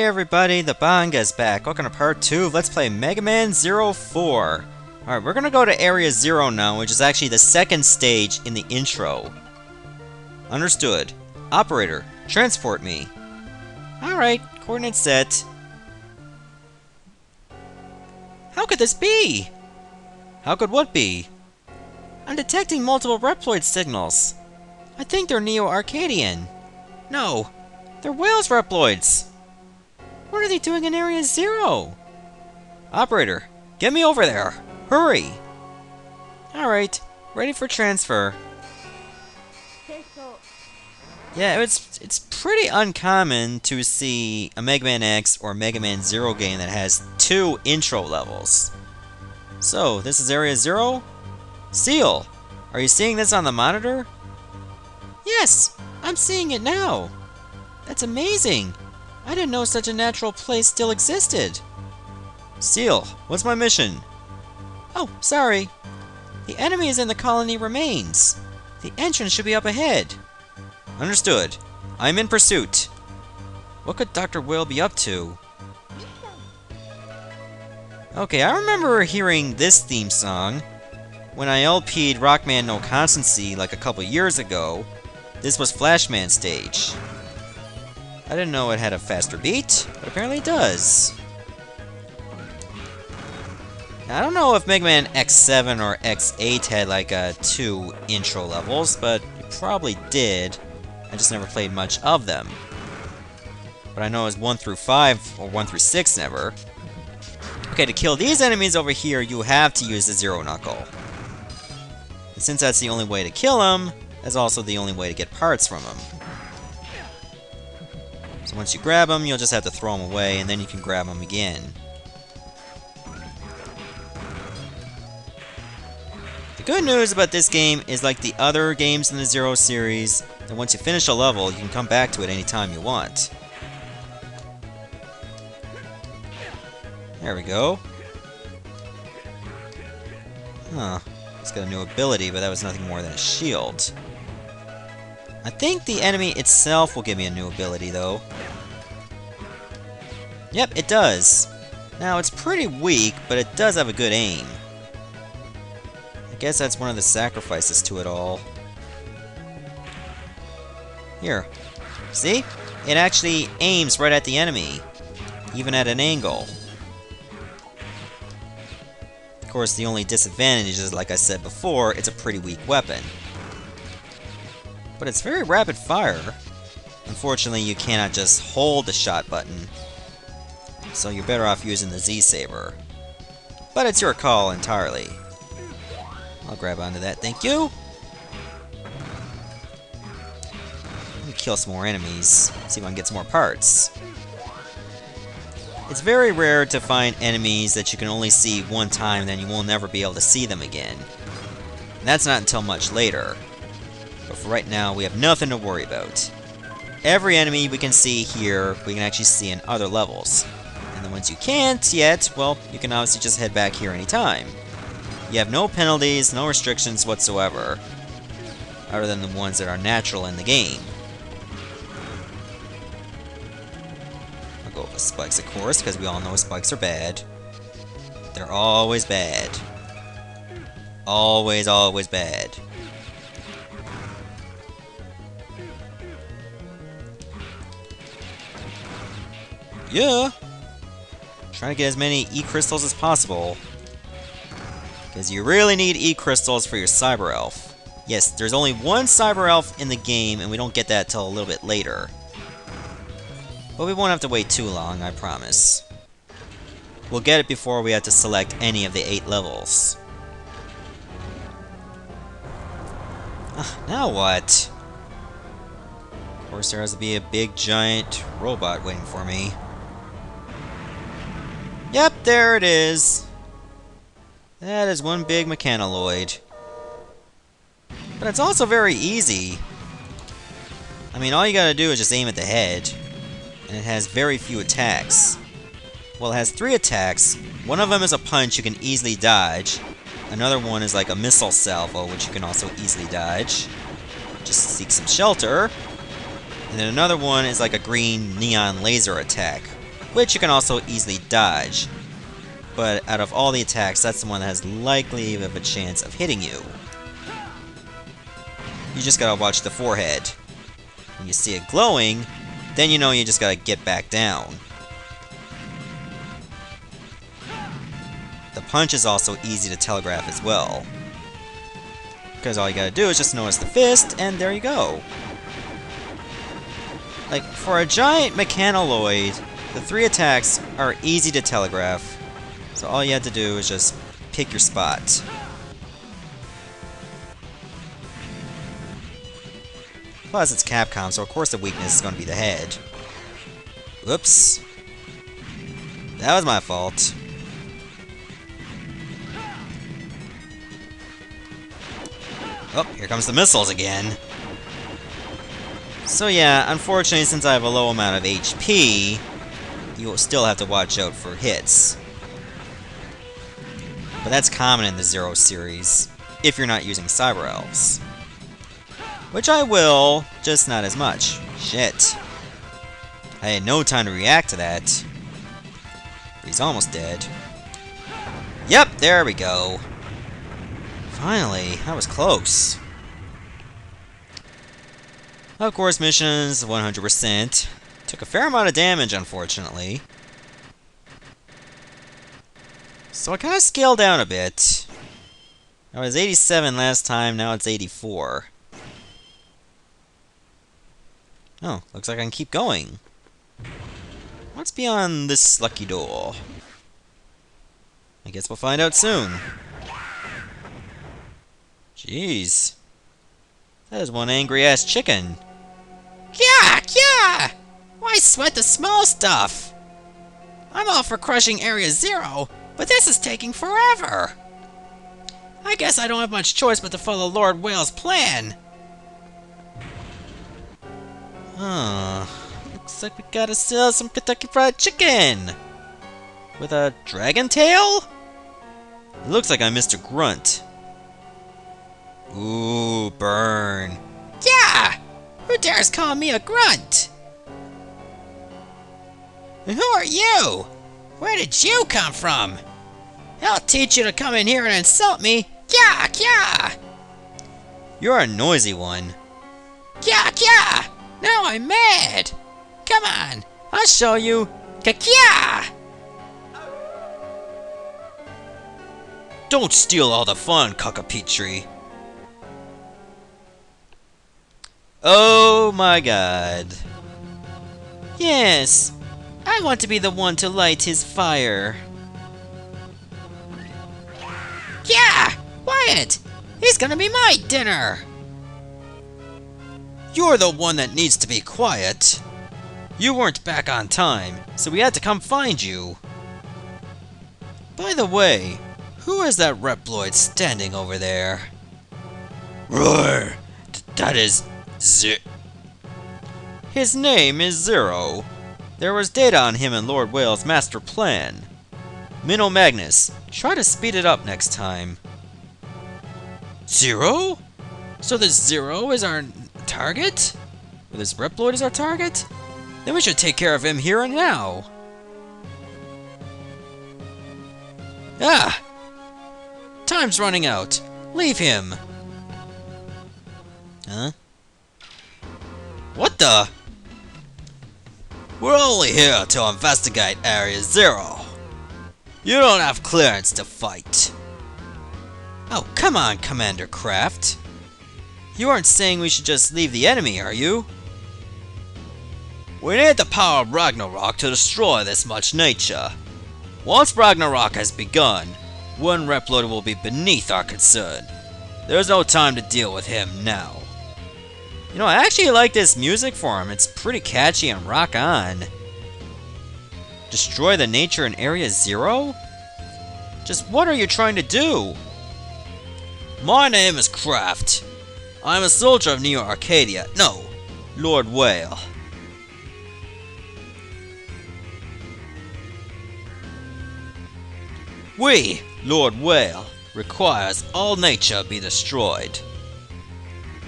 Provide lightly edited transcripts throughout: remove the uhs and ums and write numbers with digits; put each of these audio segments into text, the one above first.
Hey everybody, the Banga's back. Welcome to part 2 of Let's Play Mega Man 04. Alright, we're gonna go to Area 0 now, which is actually the second stage in the intro. Understood. Operator, transport me. Alright, coordinates set. How could this be? How could what be? I'm detecting multiple Reploid signals. I think they're Neo-Arcadian. No, they're Whales Reploids. What are they doing in Area 0? Operator, get me over there. Hurry! Alright, ready for transfer. Yeah, it's pretty uncommon to see a Mega Man X or Mega Man 0 game that has 2 intro levels. So, this is Area 0? Seal, are you seeing this on the monitor? Yes, I'm seeing it now. That's amazing. I didn't know such a natural place still existed. Seal, what's my mission? Oh, sorry. The enemy is in the colony remains. The entrance should be up ahead. Understood. I'm in pursuit. What could Dr. Will be up to? Okay, I remember hearing this theme song when I LP'd Rockman No Constancy like a couple years ago. This was Flashman stage. I didn't know it had a faster beat, but apparently it does. Now, I don't know if Mega Man X7 or X8 had like 2 intro levels, but it probably did. I just never played much of them. But I know it was 1 through 5 or 1 through 6 never. Okay, to kill these enemies over here, you have to use the Zero Knuckle. And since that's the only way to kill them, that's also the only way to get parts from them. So once you grab them, you'll just have to throw them away, and then you can grab them again. The good news about this game is like the other games in the Zero series, that once you finish a level, you can come back to it anytime you want. There we go. Huh. It's got a new ability, but that was nothing more than a shield. I think the enemy itself will give me a new ability, though. Yep, it does. Now, it's pretty weak, but it does have a good aim. I guess that's one of the sacrifices to it all. Here. See? It actually aims right at the enemy, even at an angle. Of course, the only disadvantage is, like I said before, it's a pretty weak weapon. But it's very rapid fire. Unfortunately, you cannot just hold the shot button, so you're better off using the Z-Saber. But it's your call entirely. I'll grab onto that, thank you! Let me kill some more enemies, see if I can get some more parts. It's very rare to find enemies that you can only see one time, then you will never be able to see them again. And that's not until much later. But for right now, we have nothing to worry about. Every enemy we can see here, we can actually see in other levels. And the ones you can't yet, well, you can obviously just head back here anytime. You have no penalties, no restrictions whatsoever, other than the ones that are natural in the game. I'll go with the spikes, of course, because we all know spikes are bad. They're always bad. Always, always bad. Yeah! Trying to get as many E-crystals as possible. Because you really need E-crystals for your Cyber Elf. Yes, there's only one Cyber Elf in the game, and we don't get that till a little bit later. But we won't have to wait too long, I promise. We'll get it before we have to select any of the 8 levels. Now what? Of course, there has to be a big, giant robot waiting for me. Yep, there it is. That is one big mechanaloid. But it's also very easy. I mean, all you gotta do is just aim at the head. And it has very few attacks. Well, it has 3 attacks. One of them is a punch you can easily dodge. Another one is like a missile salvo, which you can also easily dodge. Just seek some shelter. And then another one is like a green neon laser attack, which you can also easily dodge. But out of all the attacks, that's the one that has likely of a chance of hitting you. You just gotta watch the forehead. When you see it glowing, then you know you just gotta get back down. The punch is also easy to telegraph as well. Because all you gotta do is just notice the fist, and there you go. Like, for a giant mechanaloid, the 3 attacks are easy to telegraph. So all you have to do is just pick your spot. Plus, it's Capcom, so of course the weakness is going to be the head. Whoops. That was my fault. Oh, here comes the missiles again. So yeah, unfortunately, since I have a low amount of HP, you will still have to watch out for hits. But that's common in the Zero series, if you're not using Cyber Elves. Which I will, just not as much. Shit. I had no time to react to that. But he's almost dead. Yep, there we go. Finally, that was close. Of course, missions, 100%. Took a fair amount of damage, unfortunately. So I kind of scaled down a bit. I was 87 last time, now it's 84. Oh, looks like I can keep going. What's beyond this lucky door? I guess we'll find out soon. Jeez. That is one angry-ass chicken. Yeah, yeah! Why sweat the small stuff? I'm all for crushing Area Zero, but this is taking forever. I guess I don't have much choice but to follow Lord Whale's plan. Looks like we gotta sell some Kentucky Fried Chicken! With a dragon tail? It looks like I missed a grunt. Ooh, burn. Yeah! Who dares call me a grunt? And who are you? Where did you come from? I'll teach you to come in here and insult me. Yeah, yeah! You're a noisy one. Yeah, yeah! Now I'm mad! Come on, I'll show you! Kya! Don't steal all the fun, Cockapetri. Oh my god. Yes, I want to be the one to light his fire. Yeah! Quiet! He's gonna be my dinner! You're the one that needs to be quiet. You weren't back on time, so we had to come find you. By the way, who is that Reploid standing over there? Roar! That is His name is Zero. There was data on him in Lord Whale's master plan. Minnow Magnus, try to speed it up next time. Zero? So this Zero is our target? Or this Reploid is our target? Then we should take care of him here and now. Ah! Time's running out. Leave him. Huh? What the? We're only here to investigate Area Zero. You don't have clearance to fight. Oh, come on, Commander Kraft. You aren't saying we should just leave the enemy, are you? We need the power of Ragnarok to destroy this much nature. Once Ragnarok has begun, one Reploid will be beneath our concern. There's no time to deal with him now. You know, I actually like this music for him. It's pretty catchy and rock on. Destroy the nature in Area Zero? Just what are you trying to do? My name is Kraft. I'm a soldier of Neo Arcadia. No, Lord Whale. We, Lord Whale, requires all nature be destroyed.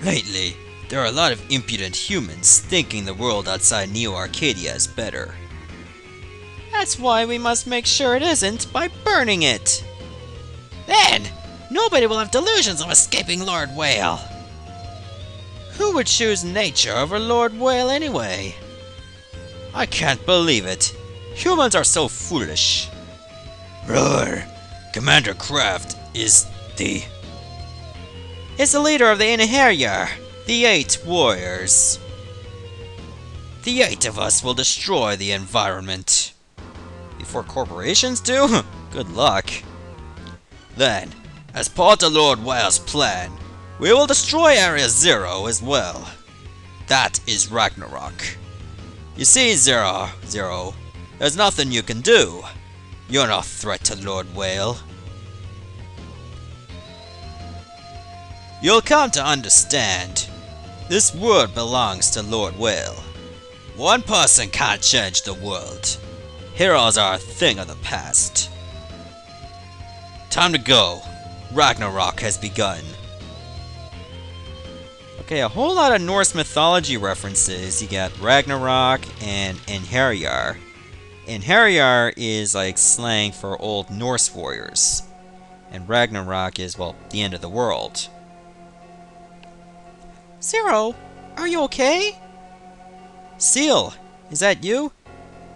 Lately, there are a lot of impudent humans thinking the world outside Neo Arcadia is better. That's why we must make sure it isn't by burning it. Then, nobody will have delusions of escaping Lord Whale. Who would choose nature over Lord Whale anyway? I can't believe it. Humans are so foolish. Roar! Commander Kraft is the leader of the Einherjar, the 8 warriors. The 8 of us will destroy the environment. Before corporations do? Good luck. Then, as part of Lord Whale's plan, we will destroy Area Zero as well. That is Ragnarok. You see, Zero, there's nothing you can do. You're no threat to Lord Whale. You'll come to understand. This world belongs to Lord Whale. One person can't change the world. Heroes are a thing of the past. Time to go. Ragnarok has begun. Okay, a whole lot of Norse mythology references. You got Ragnarok and Einherjar. Einherjar is like slang for old Norse warriors. And Ragnarok is, well, the end of the world. Zero, are you okay? Seal, is that you?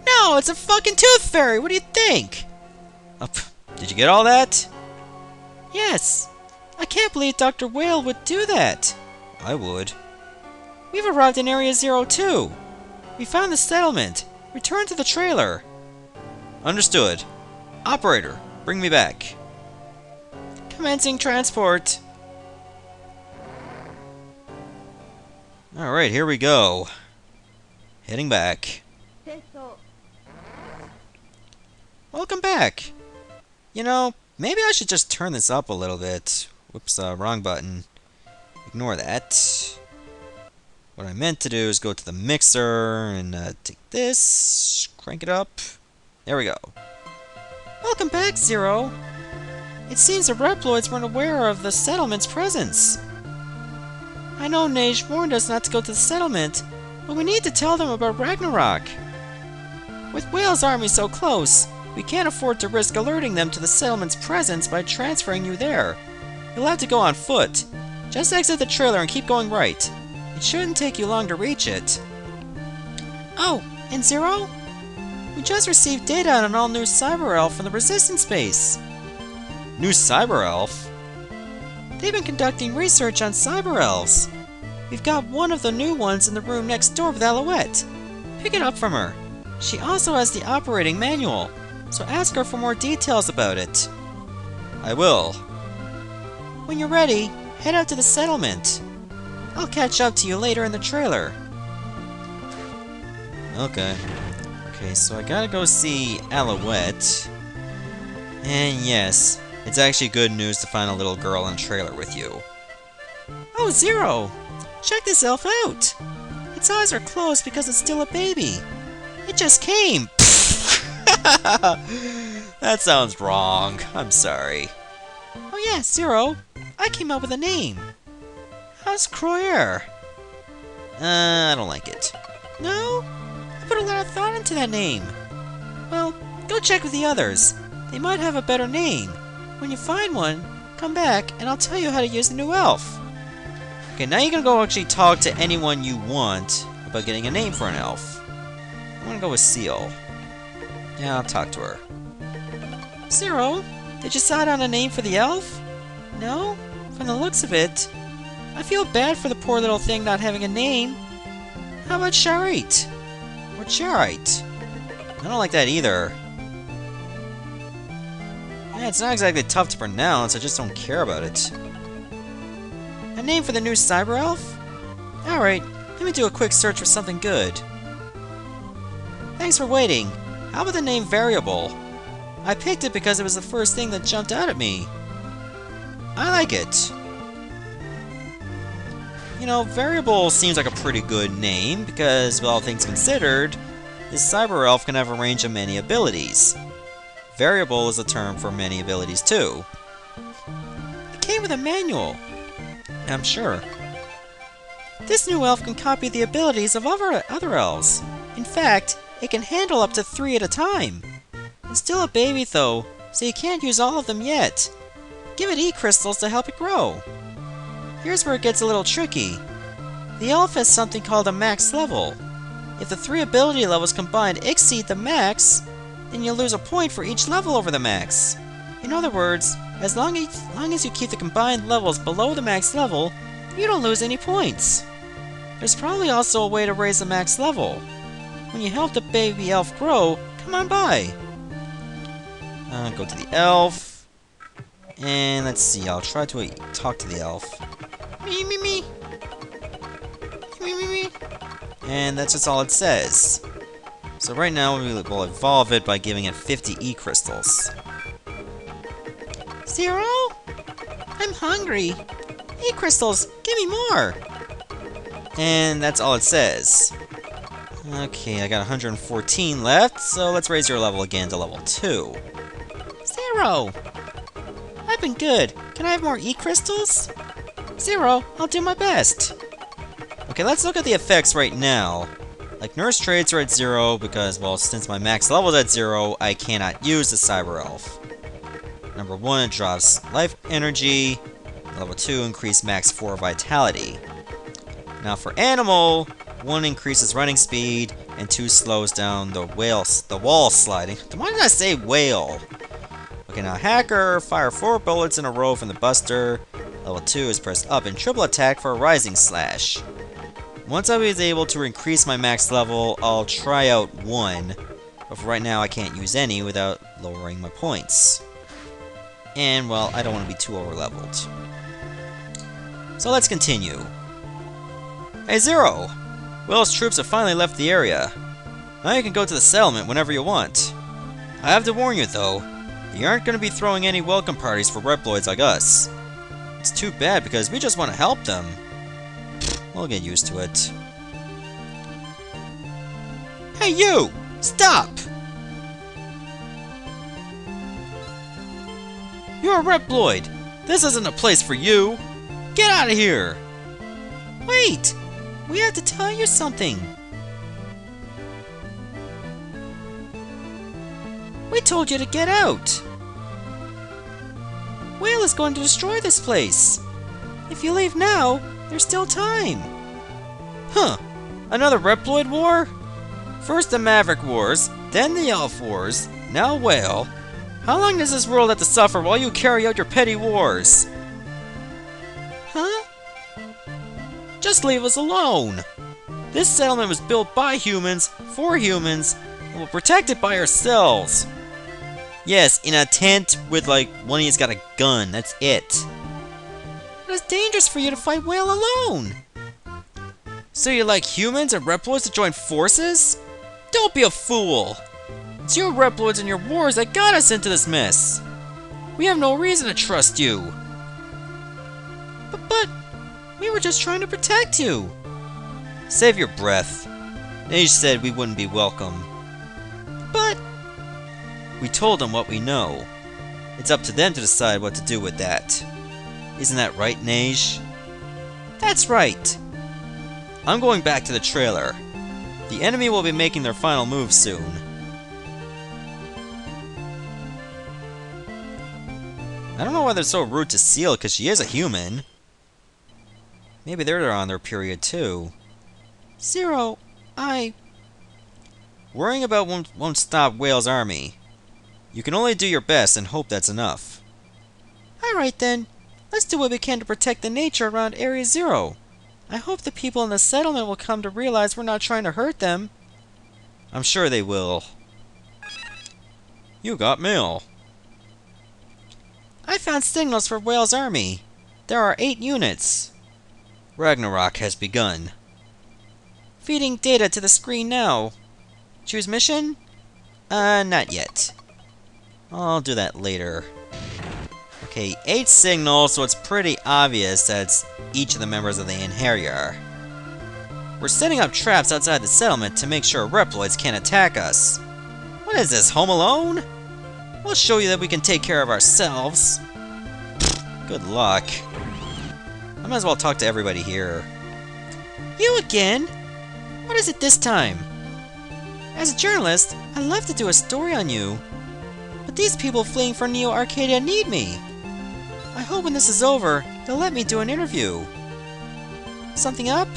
No, it's a fucking tooth fairy. What do you think? Did you get all that? Yes. I can't believe Dr. Whale would do that. I would. We've arrived in Area 02. We found the settlement. Return to the trailer. Understood. Operator, bring me back. Commencing transport. Alright, here we go. Heading back. Welcome back. You know, maybe I should just turn this up a little bit. Whoops, wrong button. Ignore that. What I meant to do is go to the mixer and take this, crank it up. There we go. Welcome back, Zero. It seems the Reploids weren't aware of the settlement's presence. I know Neige warned us not to go to the settlement, but we need to tell them about Ragnarok. With Whale's army so close, we can't afford to risk alerting them to the settlement's presence by transferring you there. You'll have to go on foot. Just exit the trailer and keep going right. It shouldn't take you long to reach it. Oh, and Zero? We just received data on an all-new cyber elf from the Resistance base. New cyber elf? They've been conducting research on cyber elves. We've got one of the new ones in the room next door with Alouette. Pick it up from her. She also has the operating manual, so ask her for more details about it. I will. When you're ready, head out to the settlement. I'll catch up to you later in the trailer. Okay. Okay, so I gotta go see Alouette. And yes, it's actually good news to find a little girl in a trailer with you. Oh, Zero! Check this elf out! Its eyes are closed because it's still a baby. It just came! That sounds wrong. I'm sorry. Oh yeah, Zero. I came up with a name. How's Croyer? I don't like it. No? I put a lot of thought into that name. Well, go check with the others. They might have a better name. When you find one, come back and I'll tell you how to use the new elf. Okay, now you can go actually talk to anyone you want about getting a name for an elf. I'm gonna go with Seal. Yeah, I'll talk to her. Zero, did you decide on a name for the elf? No? From the looks of it, I feel bad for the poor little thing not having a name. How about Charit? Or Charite? I don't like that either. Yeah, it's not exactly tough to pronounce, I just don't care about it. A name for the new cyber elf? Alright, let me do a quick search for something good. Thanks for waiting. How about the name Variable? I picked it because it was the first thing that jumped out at me. I like it. You know, Variable seems like a pretty good name because, well, all things considered, this cyber elf can have a range of many abilities. Variable is a term for many abilities too. It came with a manual. I'm sure. This new elf can copy the abilities of other elves. In fact, it can handle up to 3 at a time. It's still a baby though, so you can't use all of them yet. Give it E-crystals to help it grow. Here's where it gets a little tricky. The elf has something called a max level. If the 3 ability levels combined exceed the max, then you'll lose a point for each level over the max. In other words, as long as you keep the combined levels below the max level, you don't lose any points. There's probably also a way to raise the max level. When you help the baby elf grow, come on by. Go to the elf. And let's see, I'll try to talk to the elf. Me, me, me. Me, me, me. And that's just all it says. So right now we will evolve it by giving it 50 E-crystals. Zero? I'm hungry. E-crystals, give me more. And that's all it says. Okay, I got 114 left, so let's raise your level again to level 2. Zero! I've been good. Can I have more E-crystals? Zero, I'll do my best. Okay, let's look at the effects right now. Like, nurse traits are at 0 because, well, since my max level is at 0, I cannot use the Cyber Elf. Number 1, it drops life energy. Level 2, increase max 4 vitality. Now for animal, 1 increases running speed, and 2 slows down the wall sliding. Why did I say whale? Okay, now hacker, fire 4 bullets in a row from the buster. Level 2 is press up and triple attack for a rising slash. Once I was able to increase my max level, I'll try out 1, but for right now I can't use any without lowering my points. And, well, I don't want to be too over-leveled. So let's continue. Hey, Zero! Will's troops have finally left the area. Now you can go to the settlement whenever you want. I have to warn you, though, you aren't going to be throwing any welcome parties for Reploids like us. It's too bad because we just want to help them. We'll get used to it. Hey, you! Stop! You're a Reploid! This isn't a place for you! Get out of here! Wait! We have to tell you something! We told you to get out! Whale is going to destroy this place! If you leave now, there's still time! Huh! Another Reploid war? First the Maverick Wars, then the Elf Wars, now Whale. How long does this world have to suffer while you carry out your petty wars? Huh? Just leave us alone! This settlement was built by humans, for humans, and we'll protect it by ourselves! Yes, in a tent with, like, one of you's got a gun, that's it. It is dangerous for you to fight Whale alone! So you like humans and Reploids to join forces? Don't be a fool! It's your Reploids and your wars that got us into this mess! We have no reason to trust you! But we were just trying to protect you! Save your breath. Neige said we wouldn't be welcome. But we told them what we know. It's up to them to decide what to do with that. Isn't that right, Neige? That's right! I'm going back to the trailer. The enemy will be making their final move soon. I don't know why they're so rude to Seal, because she is a human. Maybe they're on their period too. Zero, worrying about won't stop Whale's army. You can only do your best and hope that's enough. Alright then, let's do what we can to protect the nature around Area Zero. I hope the people in the settlement will come to realize we're not trying to hurt them. I'm sure they will. You got mail. I found signals for Whale's army. There are 8 units. Ragnarok has begun. Feeding data to the screen now. Choose mission? Not yet. I'll do that later. Okay, 8 signals, so it's pretty obvious that it's each of the members of the Einherjar. We're setting up traps outside the settlement to make sure Reploids can't attack us. What is this, Home Alone? We'll show you that we can take care of ourselves. Good luck. I might as well talk to everybody here. You again? What is it this time? As a journalist, I'd love to do a story on you. But these people fleeing for Neo Arcadia need me. I hope when this is over, they'll let me do an interview. Something up?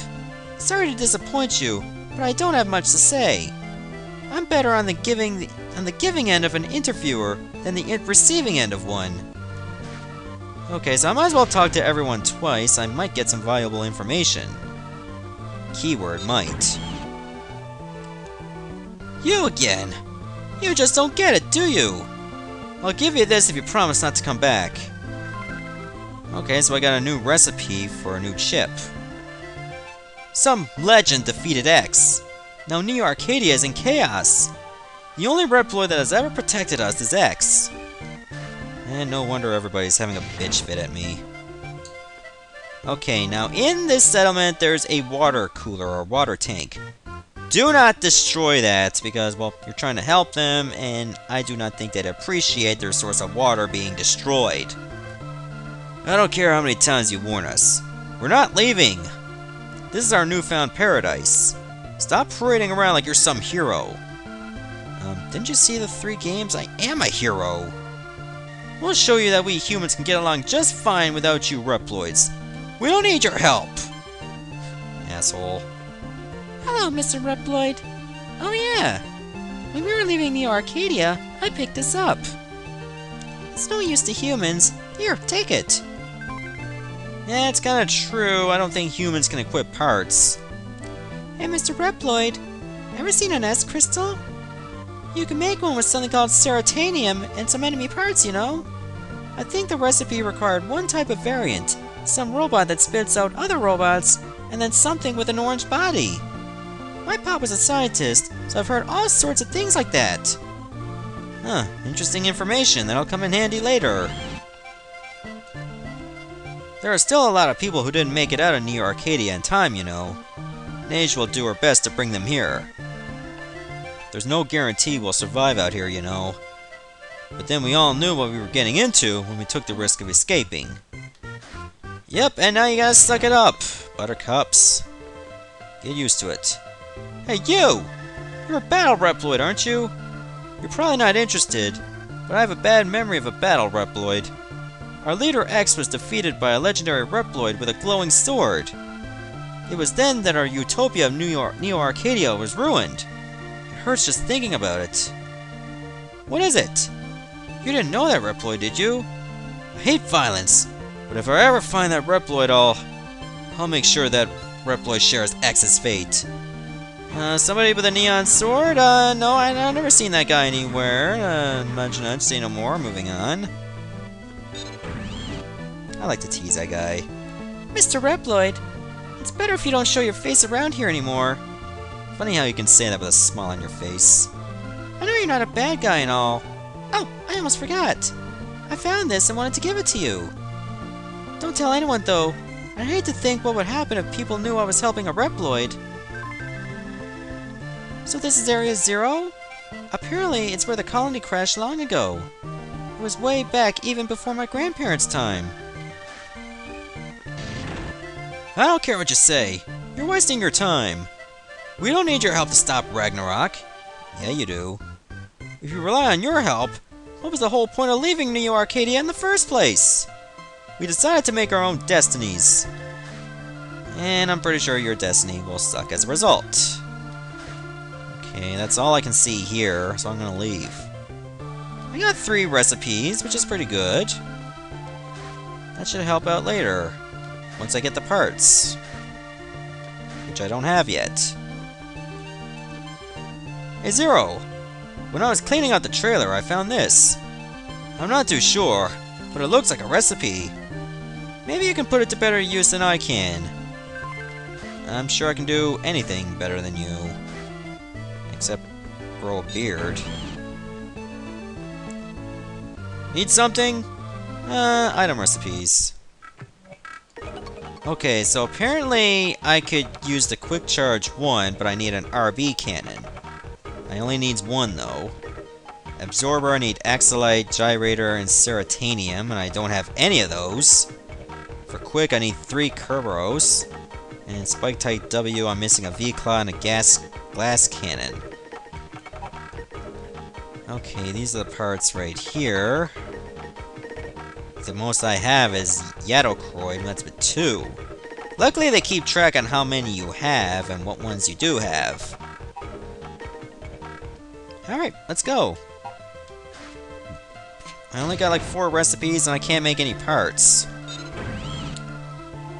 Sorry to disappoint you, but I don't have much to say. I'm better on the giving end of an interviewer than the receiving end of one. Okay, so I might as well talk to everyone twice. I might get some valuable information. Keyword might. You again! You just don't get it, do you? I'll give you this if you promise not to come back. Okay, so I got a new recipe for a new chip. Some legend defeated X. Now Neo Arcadia is in chaos. The only Reploid that has ever protected us is X. And no wonder everybody's having a bitch fit at me. Okay, now in this settlement there's a water cooler or water tank. Do not destroy that because, well, you're trying to help them and I do not think they'd appreciate their source of water being destroyed. I don't care how many times you warn us. We're not leaving. This is our newfound paradise. Stop parading around like you're some hero. Didn't you see the 3 games? I am a hero. We'll show you that we humans can get along just fine without you Reploids. We don't need your help. Asshole. Hello, Mr. Reploid. Oh yeah. When we were leaving Neo Arcadia, I picked this up. It's no use to humans. Here, take it. Yeah, it's kinda true. I don't think humans can equip parts. Hey, Mr. Reploid. Ever seen an S crystal? You can make one with something called serotonin and some enemy parts, you know? I think the recipe required one type of variant. Some robot that spits out other robots, and then something with an orange body. My pop was a scientist, so I've heard all sorts of things like that. Huh, interesting information. That'll come in handy later. There are still a lot of people who didn't make it out of Neo Arcadia in time, you know. Neige will do her best to bring them here. There's no guarantee we'll survive out here, you know. But then we all knew what we were getting into when we took the risk of escaping. Yep, and now you gotta suck it up, Buttercups. Get used to it. Hey, you! You're a battle Reploid, aren't you? You're probably not interested, but I have a bad memory of a battle Reploid. Our leader X was defeated by a legendary Reploid with a glowing sword. It was then that our utopia of Neo Arcadia was ruined. It hurts just thinking about it. What is it? You didn't know that Reploid, did you? I hate violence, but if I ever find that Reploid, I'll make sure that Reploid shares X's fate. Somebody with a neon sword? No, I've never seen that guy anywhere. Nudge nudge, say no more, moving on. I like to tease that guy. Mr. Reploid, it's better if you don't show your face around here anymore. Funny how you can say that with a smile on your face. I know you're not a bad guy and all. Oh, I almost forgot. I found this and wanted to give it to you. Don't tell anyone though. I hate to think what would happen if people knew I was helping a Reploid. So this is Area 0? Apparently it's where the colony crashed long ago. It was way back even before my grandparents' time. I don't care what you say. You're wasting your time. We don't need your help to stop Ragnarok. Yeah, you do. If you rely on your help, what was the whole point of leaving Neo Arcadia in the first place? We decided to make our own destinies. And I'm pretty sure your destiny will suck as a result. Okay, that's all I can see here, so I'm gonna leave. I got 3 recipes, which is pretty good. That should help out later, once I get the parts. Which I don't have yet. Hey Zero! When I was cleaning out the trailer, I found this. I'm not too sure, but it looks like a recipe. Maybe you can put it to better use than I can. I'm sure I can do anything better than you. Except grow a beard. Need something? Item recipes. Okay, so apparently I could use the Quick Charge 1, but I need an RB cannon. I only needs 1 though. Absorber, I need Axolite, Gyrator, and Serotonin, and I don't have any of those. For Quick, I need 3 Kerberos. And Spike Type W, I'm missing a V-Claw and a Glass Cannon. Okay, these are the parts right here. The most I have is Yadokroid, and that's but 2. Luckily, they keep track on how many you have and what ones you do have. Alright, let's go. I only got like 4 recipes and I can't make any parts.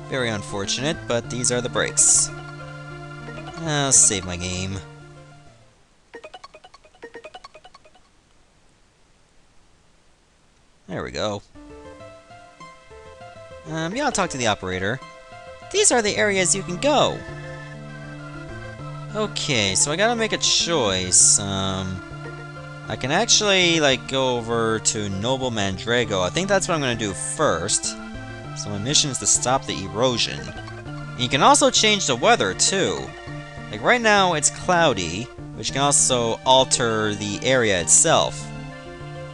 Very unfortunate, but these are the breaks. I'll save my game. There we go. Yeah, I'll talk to the operator. These are the areas you can go. Okay, so I gotta make a choice. I can actually, like, go over to Noble Mandrago. I think that's what I'm gonna do first. So my mission is to stop the erosion. And you can also change the weather, too. Like, right now, it's cloudy, which can also alter the area itself.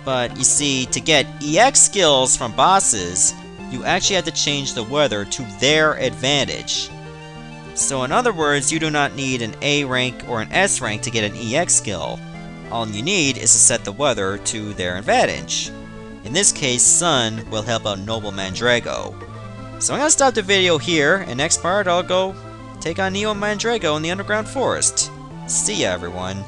But, you see, to get EX skills from bosses, you actually have to change the weather to their advantage. So in other words, you do not need an A rank or an S rank to get an EX skill. All you need is to set the weather to their advantage. In this case, Sun will help out Noble Mandrago. So I'm going to stop the video here, and next part I'll go take on Neo Mandrago in the Underground Forest. See ya, everyone.